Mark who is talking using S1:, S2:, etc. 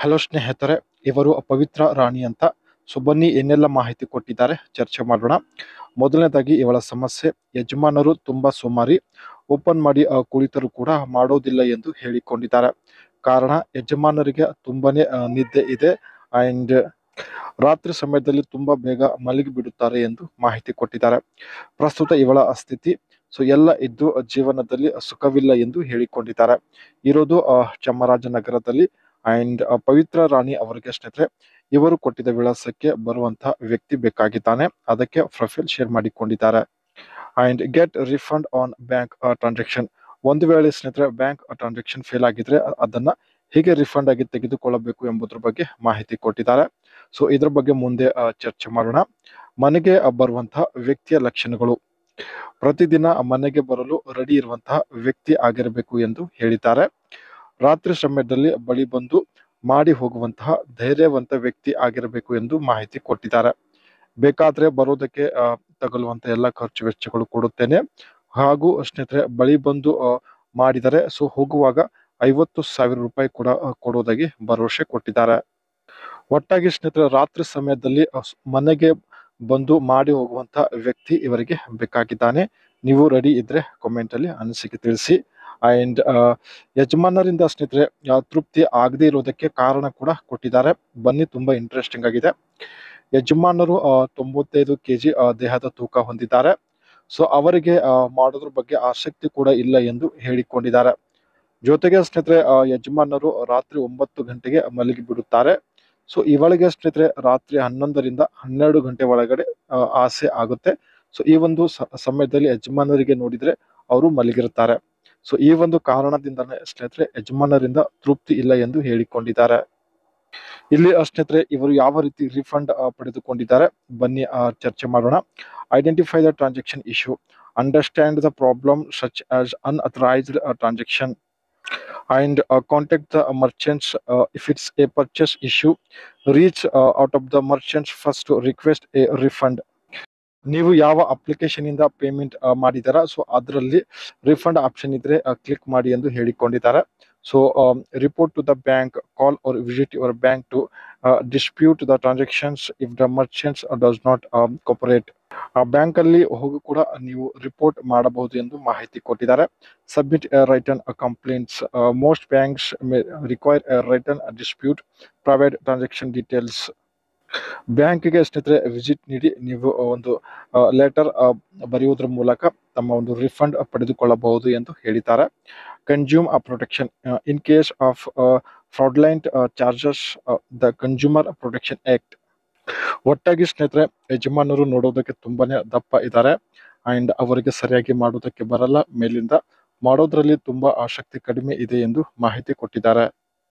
S1: Hello ಸ್ನೇಹಿತರೆ, ಇವರು ಪವಿತ್ರ ರಾಣಿ ಅಂತ. ಸೊ ಬನ್ನಿ ಏನೆಲ್ಲ ಮಾಹಿತಿ ಕೊಟ್ಟಿದ್ದಾರೆ ಚರ್ಚೆ ಮಾಡೋಣ. ಮೊದಲನೇದಾಗಿ ಇವಳ ಸಮಸ್ಯೆ, ಯಜಮಾನರು ತುಂಬಾ ಸೋಮಾರಿ, ಓಪನ್ ಮಾಡಿ ಕುಳಿತರು ಕೂಡ ಮಾಡೋದಿಲ್ಲ ಎಂದು ಹೇಳಿಕೊಂಡಿದ್ದಾರೆ. ಕಾರಣ, ಯಜಮಾನರಿಗೆ ತುಂಬಾನೇ ನಿದ್ದೆ ಇದೆ ಅಂಡ್ ರಾತ್ರಿ ಸಮಯದಲ್ಲಿ ತುಂಬಾ ಬೇಗ ಮಲಗಿ ಬಿಡುತ್ತಾರೆ ಎಂದು ಮಾಹಿತಿ ಕೊಟ್ಟಿದ್ದಾರೆ. ಪ್ರಸ್ತುತ ಇವಳ ಸ್ಥಿತಿ, ಸೊ ಎಲ್ಲ ಇದ್ದು ಜೀವನದಲ್ಲಿ ಸುಖವಿಲ್ಲ ಎಂದು ಹೇಳಿಕೊಂಡಿದ್ದಾರೆ. ಇರೋದು ಚಾಮರಾಜನಗರದಲ್ಲಿ ಅಂಡ್ ಪವಿತ್ರ ರಾಣಿ ಅವರಿಗೆ ಸ್ನೇಹಿತರೆ ಇವರು ಕೊಟ್ಟಿದ್ದ ವಿಳಾಸಕ್ಕೆ ಬರುವಂತಹ ವ್ಯಕ್ತಿ ಬೇಕಾಗಿದ್ದಾನೆ. ಅದಕ್ಕೆ ಪ್ರೊಫೈಲ್ ಶೇರ್ ಮಾಡಿಕೊಂಡಿದ್ದಾರೆ. And get refund on bank transaction. ಒಂದು ವೇಳೆ ಸ್ನೇಹಿತರೆ ಬ್ಯಾಂಕ್ ಟ್ರಾನ್ಸಾಕ್ಷನ್ ಫೇಲ್ ಆಗಿದ್ರೆ ಅದನ್ನ ಹೇಗೆ ರಿಫಂಡ್ ಆಗಿ ತೆಗೆದುಕೊಳ್ಳಬೇಕು ಎಂಬುದ್ರ ಬಗ್ಗೆ ಮಾಹಿತಿ ಕೊಟ್ಟಿದ್ದಾರೆ. ಸೊ ಇದ್ರ ಬಗ್ಗೆ ಮುಂದೆ ಚರ್ಚೆ ಮಾಡೋಣ. ಮನೆಗೆ ಬರುವಂತಹ ವ್ಯಕ್ತಿಯ ಲಕ್ಷಣಗಳು, ಪ್ರತಿದಿನ ಮನೆಗೆ ಬರಲು ರೆಡಿ ಇರುವಂತಹ ವ್ಯಕ್ತಿ ಆಗಿರಬೇಕು ಎಂದು ಹೇಳಿದ್ದಾರೆ. ರಾತ್ರಿ ಸಮಯದಲ್ಲಿ ಬಳಿ ಬಂದು ಮಾಡಿ ಹೋಗುವಂತಹ ಧೈರ್ಯವಂತ ವ್ಯಕ್ತಿ ಆಗಿರಬೇಕು ಎಂದು ಮಾಹಿತಿ ಕೊಟ್ಟಿದ್ದಾರೆ. ಬೇಕಾದ್ರೆ ಬರೋದಕ್ಕೆ ತಗಲುವಂತ ಎಲ್ಲ ಖರ್ಚು ವೆಚ್ಚಗಳು ಕೊಡುತ್ತೇನೆ, ಹಾಗೂ ಸ್ನೇಹಿತರೆ ಬಳಿ ಬಂದು ಮಾಡಿದರೆ ಸೊ ಹೋಗುವಾಗ 50,000 ರೂಪಾಯಿ ಕೂಡ ಕೊಡೋದಾಗಿ ಭರವಸೆ ಕೊಟ್ಟಿದ್ದಾರೆ. ಒಟ್ಟಾಗಿ ಸ್ನೇಹಿತರೆ ರಾತ್ರಿ ಸಮಯದಲ್ಲಿ ಮನೆಗೆ ಬಂದು ಮಾಡಿ ಹೋಗುವಂತ ವ್ಯಕ್ತಿ ಇವರಿಗೆ ಬೇಕಾಗಿದ್ದಾನೆ. ನೀವು ರೆಡಿ ಇದ್ರೆ ಕಾಮೆಂಟ್ ಅಲ್ಲಿ ಅನಿಸಿಕೆ ತಿಳಿಸಿ. ಅಂಡ್ ಯಜಮಾನರಿಂದ ಸ್ನೇಹಿತರೆ ತೃಪ್ತಿ ಆಗದೆ ಇರೋದಕ್ಕೆ ಕಾರಣ ಕೂಡ ಕೊಟ್ಟಿದ್ದಾರೆ. ಬನ್ನಿ, ತುಂಬಾ ಇಂಟ್ರೆಸ್ಟಿಂಗ್ ಆಗಿದೆ. ಯಜಮಾನರು 95 kg ದೇಹದ ತೂಕ ಹೊಂದಿದ್ದಾರೆ. ಸೊ ಅವರಿಗೆ ಮಾಡೋದ್ರ ಬಗ್ಗೆ ಆಸಕ್ತಿ ಕೂಡ ಇಲ್ಲ ಎಂದು ಹೇಳಿಕೊಂಡಿದ್ದಾರೆ. ಜೊತೆಗೆ ಸ್ನೇಹಿತರೆ ಯಜಮಾನರು ರಾತ್ರಿ 9 ಗಂಟೆಗೆ ಮಲಗಿ ಬಿಡುತ್ತಾರೆ. ಸೊ ಇವಳಿಗೆ ಸ್ನೇಹಿತರೆ ರಾತ್ರಿ 11ರಿಂದ 12 ಗಂಟೆ ಒಳಗಡೆ ಆಸೆ ಆಗುತ್ತೆ. ಸೊ ಈ ಒಂದು ಸಮಯದಲ್ಲಿ ಯಜಮಾನರಿಗೆ ನೋಡಿದ್ರೆ ಅವರು ಮಲಗಿರುತ್ತಾರೆ. ಸೊ ಈ ಒಂದು ಕಾರಣದಿಂದಾನೇ ಸ್ನೇಹಿತರೆ ಯಜಮಾನರಿಂದ ತೃಪ್ತಿ ಇಲ್ಲ ಎಂದು ಹೇಳಿಕೊಂಡಿದ್ದಾರೆ. ಇಲ್ಲಿ ಸ್ನೇಹಿತರೆ ಇವರು ಯಾವ ರೀತಿ ರಿಫಂಡ್ ಪಡೆದುಕೊಂಡಿದ್ದಾರೆ ಬನ್ನಿ ಚರ್ಚೆ ಮಾಡೋಣ. Identify the transaction issue, understand the problem such as unauthorised transaction and contact the merchants if it's a purchase issue. Reach out of the merchants first to request a refund. ನೀವು ಯಾವ application ಇಂದ payment ಮಾಡಿದಾರ so ಅದರಲ್ಲಿ refund option ಇದ್ರೆ click ಮಾಡಿ ಎಂದು ಹೇಳಿಕೊಂಡಿದ್ದಾರೆ. So report to the bank, call or visit your bank to dispute the transactions if the merchants does not cooperate. Bank ಅಲ್ಲಿ ಹೋಗಿ ಕೂಡ ನೀವು ರಿಪೋರ್ಟ್ ಮಾಡಬಹುದು ಎಂದು ಮಾಹಿತಿ ಕೊಟ್ಟಿದ್ದಾರೆ. Submit return complaints, most banks require return dispute, private transaction details. ಬ್ಯಾಂಕ್ಗೆ ಸ್ನೇಹಿತರೆ ವಿಸಿಟ್ ನೀಡಿ ನೀವು ಒಂದು ಲೆಟರ್ ಬರೆಯುವುದರ ಮೂಲಕ ತಮ್ಮ ಒಂದು ರಿಫಂಡ್ ಪಡೆದುಕೊಳ್ಳಬಹುದು ಎಂದು ಹೇಳಿದ್ದಾರೆ. Consume protection, in case of fraudulent charges the consumer protection act. ಒಟ್ಟಾಗಿ ಸ್ನೇಹಿತರೆ ಯಜಮಾನರು ನೋಡೋದಕ್ಕೆ ತುಂಬಾನೇ ದಪ್ಪ ಇದ್ದಾರೆ ಅಂಡ್ ಅವರಿಗೆ ಸರಿಯಾಗಿ ಮಾಡೋದಕ್ಕೆ ಬರಲ್ಲ. ಮೇಲಿಂದ ಮಾಡೋದ್ರಲ್ಲಿ ತುಂಬಾ ಆಸಕ್ತಿ ಕಡಿಮೆ ಇದೆ ಎಂದು ಮಾಹಿತಿ ಕೊಟ್ಟಿದ್ದಾರೆ.